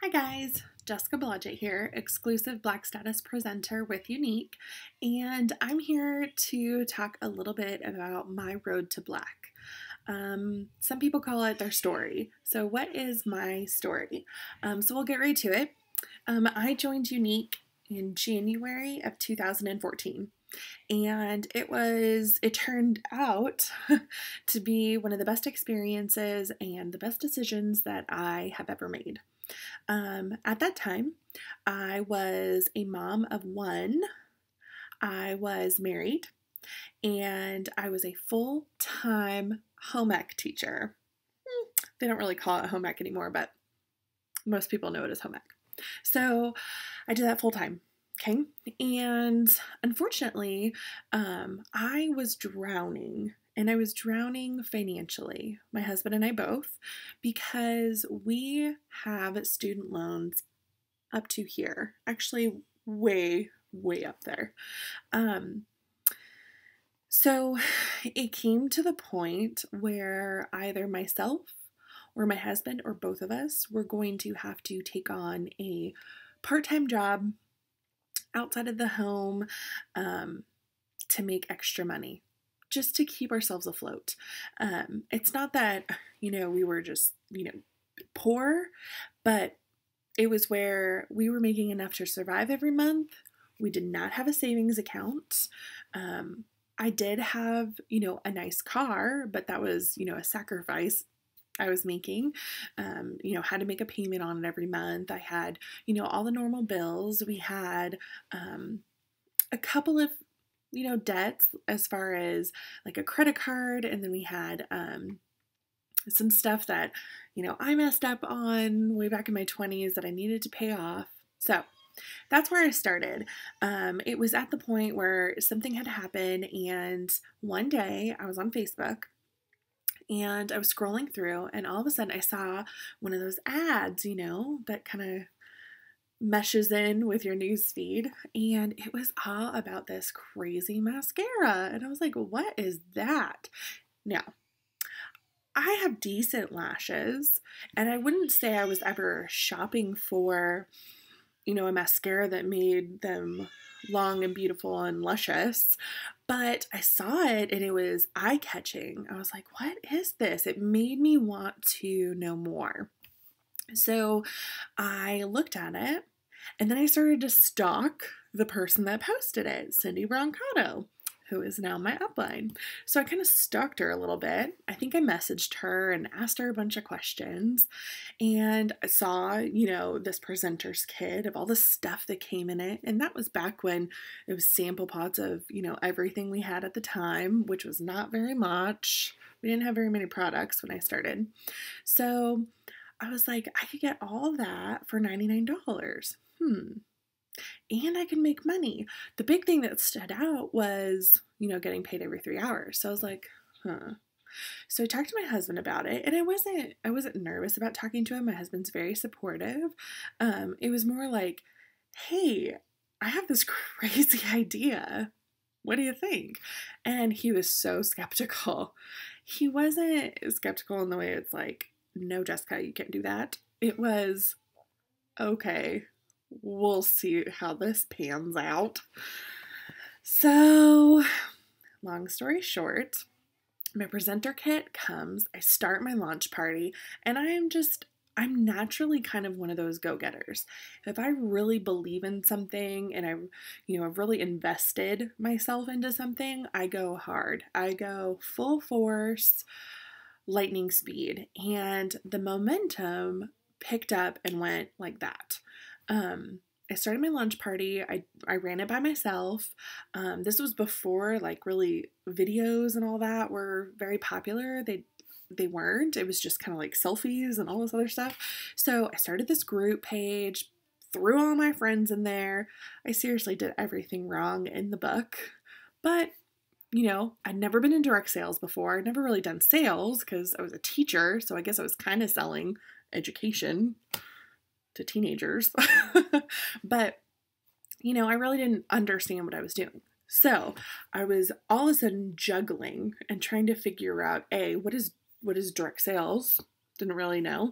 Hi guys, Jessica Blodgett here, exclusive Black Status presenter with Younique, and I'm here to talk a little bit about my road to Black. Some people call it their story. So what is my story? So we'll get right to it. I joined Younique in January of 2014. And it turned out to be one of the best experiences and the best decisions that I have ever made. At that time, I was a mom of one, I was married, and I was a full time home ec teacher. They don't really call it home ec anymore, but most people know it as home ec. So I did that full time. Okay. And unfortunately, I was drowning, and I was drowning financially, my husband and I both, because we have student loans up to here, actually way, way up there. So it came to the point where either myself or my husband or both of us were going to have to take on a part-time job outside of the home to make extra money, just to keep ourselves afloat. It's not that, we were just, poor, but it was where we were making enough to survive every month. We did not have a savings account. I did have, a nice car, but that was, a sacrifice I was making. Had to make a payment on it every month. I had, all the normal bills. We had a couple of, debts as far as like a credit card, and then we had some stuff that, I messed up on way back in my 20s that I needed to pay off. So that's where I started. It was at the point where something had happened, and one day I was on Facebook and I was scrolling through, and all of a sudden I saw one of those ads, that kind of meshes in with your news feed, and it was all about this crazy mascara. And I was like, what is that? Now, I have decent lashes, and I wouldn't say I was ever shopping for, a mascara that made them long and beautiful and luscious, but I saw it and it was eye-catching. I was like, what is this? It made me want to know more. So I looked at it, and then I started to stalk the person that posted it, Cindy Brancato, who is now my upline. So I kind of stalked her a little bit. I think I messaged her and asked her a bunch of questions, and I saw, this presenter's kit of all the stuff that came in it. And that was back when it was sample pots of, everything we had at the time, which was not very much. We didn't have very many products when I started. So I was like, I could get all that for $99. And I can make money. The big thing that stood out was, getting paid every 3 hours. So I was like, huh. So I talked to my husband about it, and I wasn't nervous about talking to him. My husband's very supportive. It was more like, hey, I have this crazy idea. What do you think? And he was so skeptical. He wasn't skeptical in the way it's like, no, Jessica, you can't do that. It was, okay, we'll see how this pans out. So, long story short, my presenter kit comes, I start my launch party, and I'm naturally kind of one of those go-getters. If I really believe in something and I've really invested myself into something, I go hard. I go full force, lightning speed, and the momentum picked up and went like that. I started my lunch party. I ran it by myself. This was before like really videos and all that were very popular. They weren't. It was just kind of like selfies and all this other stuff. So I started this group page, threw all my friends in there. I seriously did everything wrong in the book, but I'd never been in direct sales before. I'd never really done sales because I was a teacher, so I guess I was kind of selling education to teenagers. But, I really didn't understand what I was doing. So I was all of a sudden juggling and trying to figure out, what is direct sales? Didn't really know.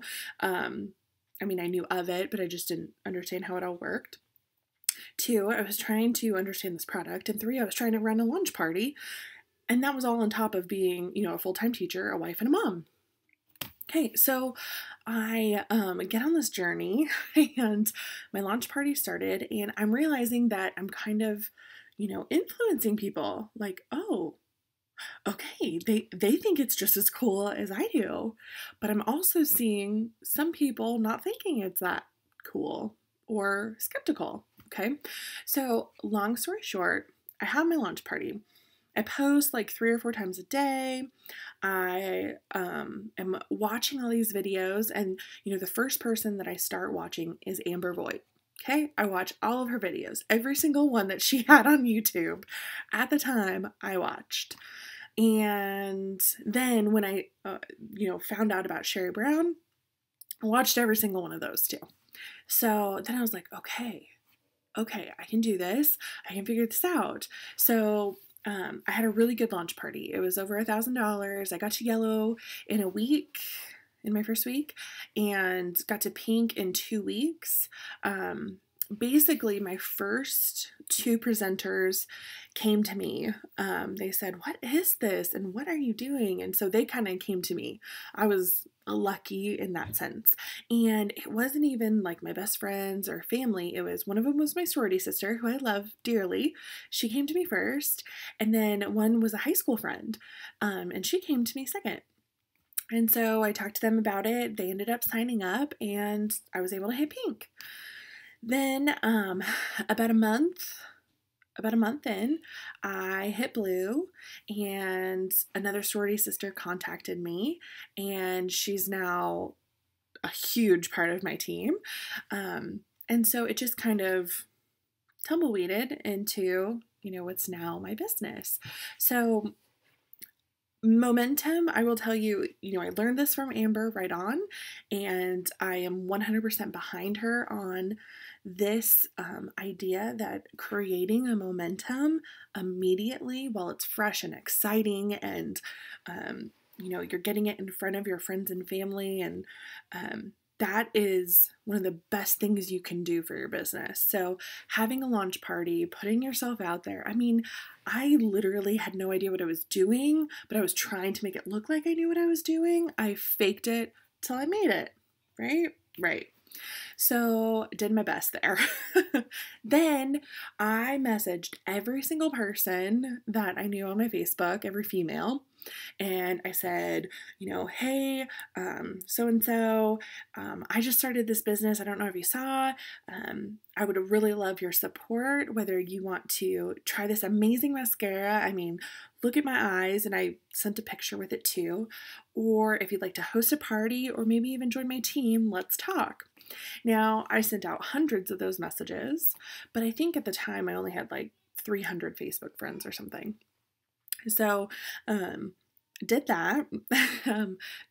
I mean, I knew of it, but I just didn't understand how it all worked. 2, I was trying to understand this product. And 3, I was trying to run a lunch party. And that was all on top of being, a full-time teacher, a wife, and a mom. Okay, so I get on this journey and my launch party started, and I'm realizing that I'm kind of, influencing people. Like, oh, okay, they think it's just as cool as I do. But I'm also seeing some people not thinking it's that cool or skeptical. Okay, so long story short, I have my launch party. I post like 3 or 4 times a day. I am watching all these videos, and the first person that I start watching is Amber Voigt. Okay, I watch all of her videos, every single one that she had on YouTube at the time I watched. And then when I, found out about Sherry Brown, I watched every single one of those too. So then I was like, okay, I can do this. I can figure this out. So I had a really good launch party. It was over $1,000. I got to yellow in my first week, and got to pink in 2 weeks. Basically, my first 2 presenters came to me. They said, "What is this? And what are you doing?" And so they kind of came to me. I was lucky in that sense. And it wasn't even like my best friends or family. It was, one of them was my sorority sister, who I love dearly. She came to me first. And then one was a high school friend. And she came to me second. And so I talked to them about it. They ended up signing up, and I was able to hit pink. Then about a month in, I hit blue, and another sorority sister contacted me, and she's now a huge part of my team. And so it just kind of tumbleweeded into, what's now my business. So momentum, I will tell you, I learned this from Amber right on, and I am 100% behind her on this idea that creating a momentum immediately while it's fresh and exciting, and you're getting it in front of your friends and family, and that is one of the best things you can do for your business. So having a launch party, putting yourself out there. I mean, I literally had no idea what I was doing, but I was trying to make it look like I knew what I was doing. I faked it till I made it, right? Right. So did my best there. Then I messaged every single person that I knew on my Facebook, every female, and I said, hey, so-and-so, I just started this business. I don't know if you saw. I would really love your support, whether you want to try this amazing mascara. I mean, look at my eyes, and I sent a picture with it too. Or if you'd like to host a party, or maybe even join my team, let's talk. Now, I sent out hundreds of those messages, but I think at the time I only had like 300 Facebook friends or something. So, did that,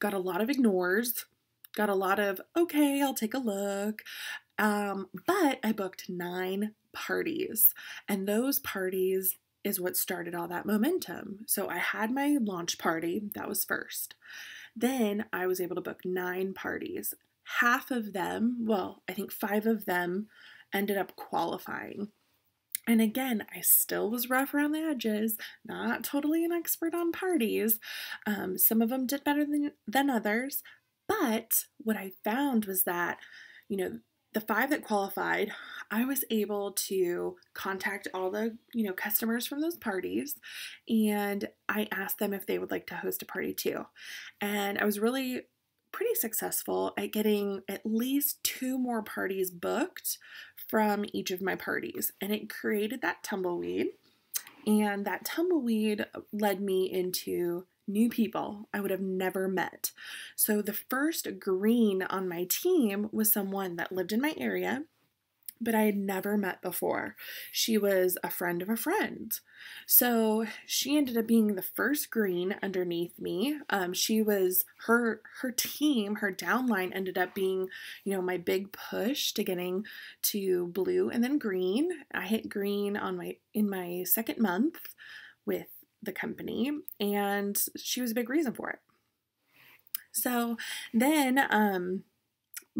got a lot of ignores, got a lot of, okay, I'll take a look. But I booked 9 parties, and those parties is what started all that momentum. So I had my launch party, that was first. Then I was able to book 9 parties. Half of them, well, I think 5 of them ended up qualifying. And again, I still was rough around the edges, not totally an expert on parties. Some of them did better than others. But what I found was that, the 5 that qualified, I was able to contact all the, customers from those parties, and I asked them if they would like to host a party too. And I was really pretty successful at getting at least 2 more parties booked from each of my parties, and it created that tumbleweed, and that tumbleweed led me into new people I would have never met. So the first green on my team was someone that lived in my area, but I had never met before. She was a friend of a friend. So she ended up being the first green underneath me. She was, her team, her downline ended up being, my big push to getting to blue and then green. I hit green in my second month with the company, and she was a big reason for it. So then,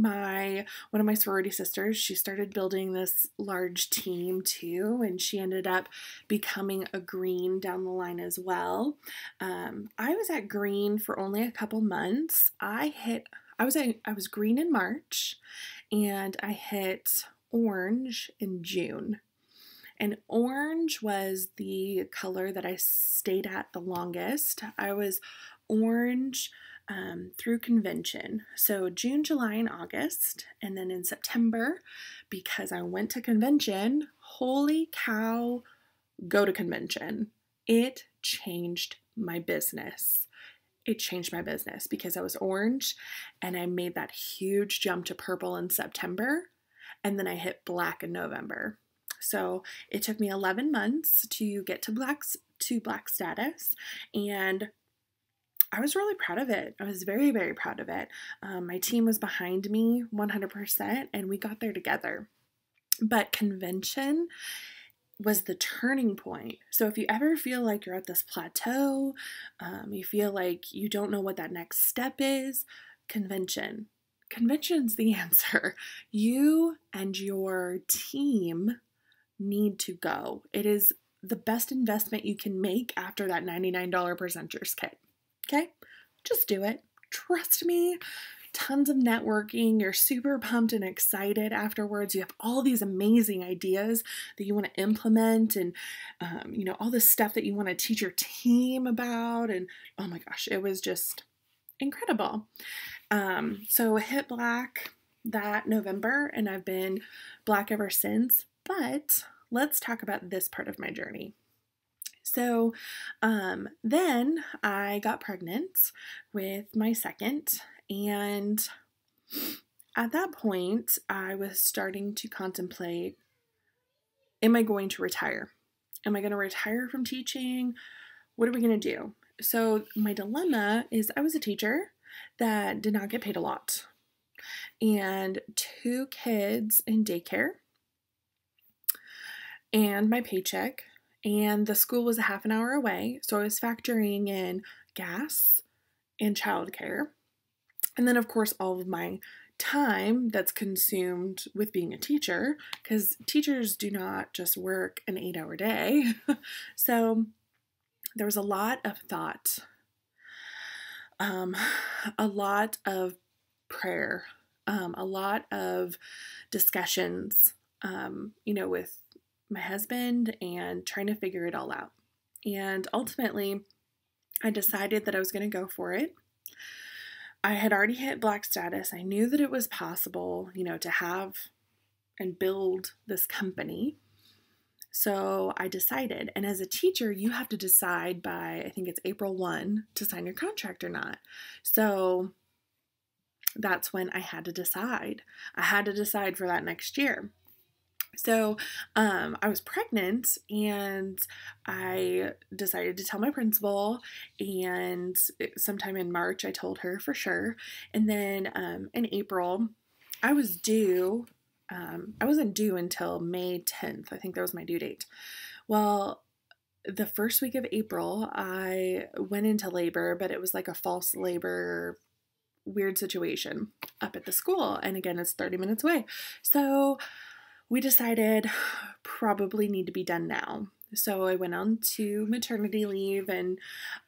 one of my sorority sisters, she started building this large team too, and she ended up becoming a green down the line as well. I was at green for only a couple months. I was green in March, and I hit orange in June. And orange was the color that I stayed at the longest. I was orange through convention. So June, July, and August. And then in September, because I went to convention, holy cow, go to convention. It changed my business. It changed my business because I was orange and I made that huge jump to purple in September. And then I hit black in November. So it took me 11 months to get to black status, and I was really proud of it. I was very, very proud of it. My team was behind me 100%, and we got there together. But convention was the turning point. So if you ever feel like you're at this plateau, you feel like you don't know what that next step is, Convention's the answer. You and your team need to go. It is the best investment you can make after that $99 presenters kit. Okay? Just do it. Trust me. Tons of networking. You're super pumped and excited afterwards. You have all these amazing ideas that you want to implement, and all this stuff that you want to teach your team about. And oh my gosh, it was just incredible. So hit black that November, and I've been black ever since. But let's talk about this part of my journey. So then I got pregnant with my second, and at that point I was starting to contemplate, am I going to retire? Am I going to retire from teaching? What are we going to do? So my dilemma is I was a teacher that did not get paid a lot, and 2 kids in daycare, and my paycheck, and the school was a half an hour away, so I was factoring in gas and childcare, and then of course all of my time that's consumed with being a teacher, because teachers do not just work an 8-hour day. So there was a lot of thought, a lot of prayer, a lot of discussions, with my husband and trying to figure it all out. And ultimately, I decided that I was going to go for it. I had already hit black status. I knew that it was possible, to have and build this company. So I decided, and as a teacher, you have to decide by, I think it's April 1 to sign your contract or not. So that's when I had to decide. I had to decide for that next year. So I was pregnant, and I decided to tell my principal, and sometime in March I told her for sure. And then in April I was due. I wasn't due until May 10th. I think that was my due date. Well, the first week of April I went into labor, but it was like a false labor, weird situation up at the school. And again, it's 30 minutes away. So we decided probably need to be done now. So I went on to maternity leave, and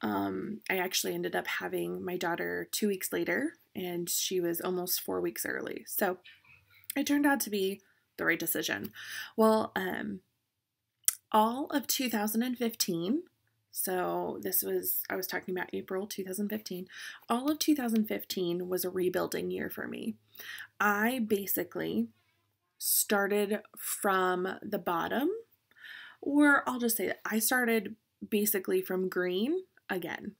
I actually ended up having my daughter 2 weeks later, and she was almost 4 weeks early. So it turned out to be the right decision. Well, all of 2015, so I was talking about April 2015, all of 2015 was a rebuilding year for me. I basically started from the bottom, or I'll just say that I started basically from green again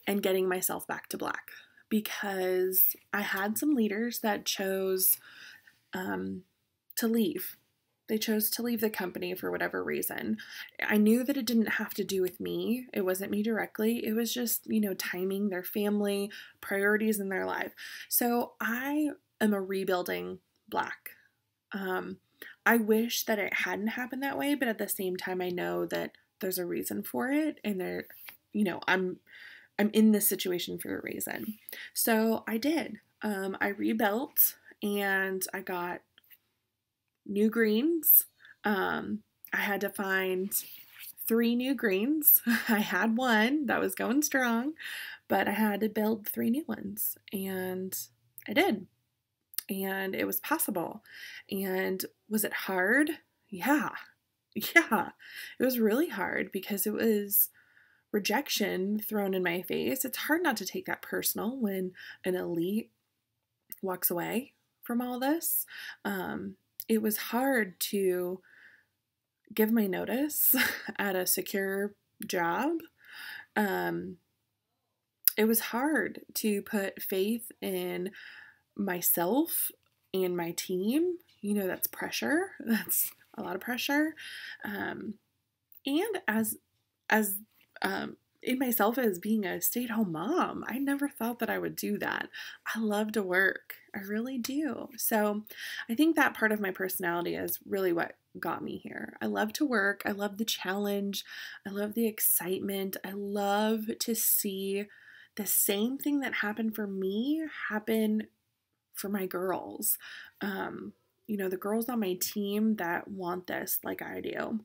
and getting myself back to black, because I had some leaders that chose to leave. They chose to leave the company for whatever reason. I knew that it didn't have to do with me. It wasn't me directly. It was just, timing, their family, priorities in their life. So I am a rebuilding black. I wish that it hadn't happened that way, but at the same time, I know that there's a reason for it, and I'm in this situation for a reason. So I did. I rebuilt and I got new greens. I had to find 3 new greens. I had one that was going strong, but I had to build 3 new ones, and I did. And it was possible. And was it hard? Yeah. Yeah. It was really hard because it was rejection thrown in my face. It's hard not to take that personal when an elite walks away from all this. It was hard to give my notice at a secure job. Um, it was hard to put faith in myself and my team. That's pressure. That's a lot of pressure. And as in myself as being a stay-at-home mom, I never thought that I would do that. I love to work. I really do. So I think that part of my personality is really what got me here. I love to work. I love the challenge. I love the excitement. I love to see the same thing that happened for me happen for my girls. The girls on my team that want this like I do,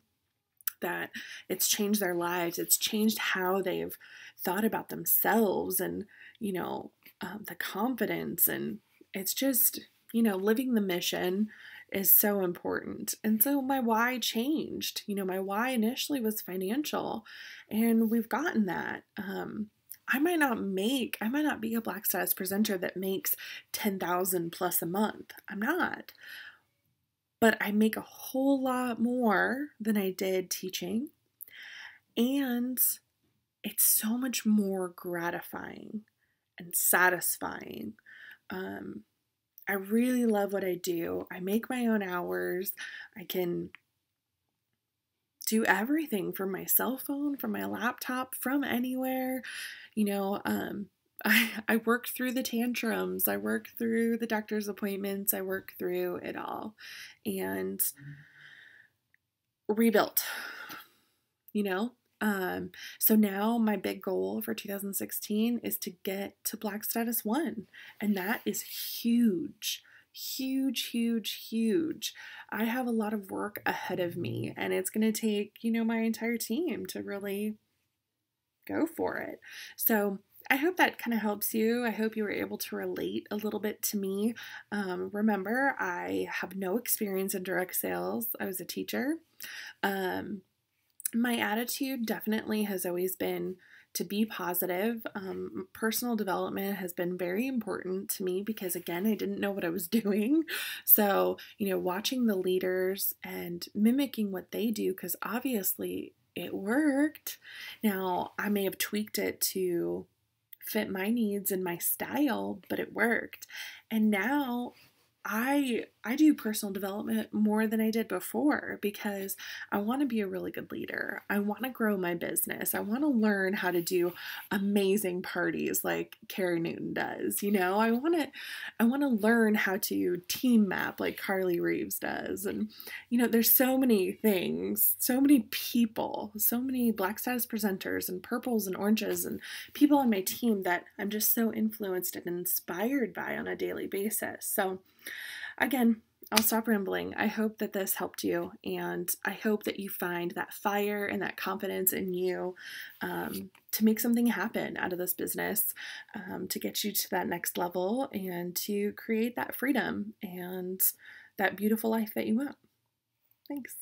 that it's changed their lives. It's changed how they've thought about themselves and, the confidence. And it's just, living the mission is so important. And so my why changed. My why initially was financial, and we've gotten that. I might not be a Black Status presenter that makes 10,000 plus a month. I'm not. But I make a whole lot more than I did teaching. And it's so much more gratifying and satisfying. I really love what I do. I make my own hours. I can do everything from my cell phone, from my laptop, from anywhere. I work through the tantrums. I work through the doctor's appointments. I work through it all and rebuilt, So now my big goal for 2016 is to get to Black Status 1. And that is huge. Huge, huge, huge. I have a lot of work ahead of me, and it's going to take, my entire team to really go for it. So I hope that kind of helps you. I hope you were able to relate a little bit to me. Remember, I have no experience in direct sales. I was a teacher. My attitude definitely has always been to be positive. Personal development has been very important to me because, again, I didn't know what I was doing. So, watching the leaders and mimicking what they do, because obviously it worked. Now, I may have tweaked it to fit my needs and my style, but it worked. And now I do personal development more than I did before because I want to be a really good leader. I want to grow my business. I want to learn how to do amazing parties like Carrie Newton does. I want to learn how to team map like Carly Reeves does. And there's so many things, so many people, so many Black Status presenters and purples and oranges and people on my team that I'm just so influenced and inspired by on a daily basis. So again, I'll stop rambling. I hope that this helped you, and I hope that you find that fire and that confidence in you to make something happen out of this business, to get you to that next level and to create that freedom and that beautiful life that you want. Thanks.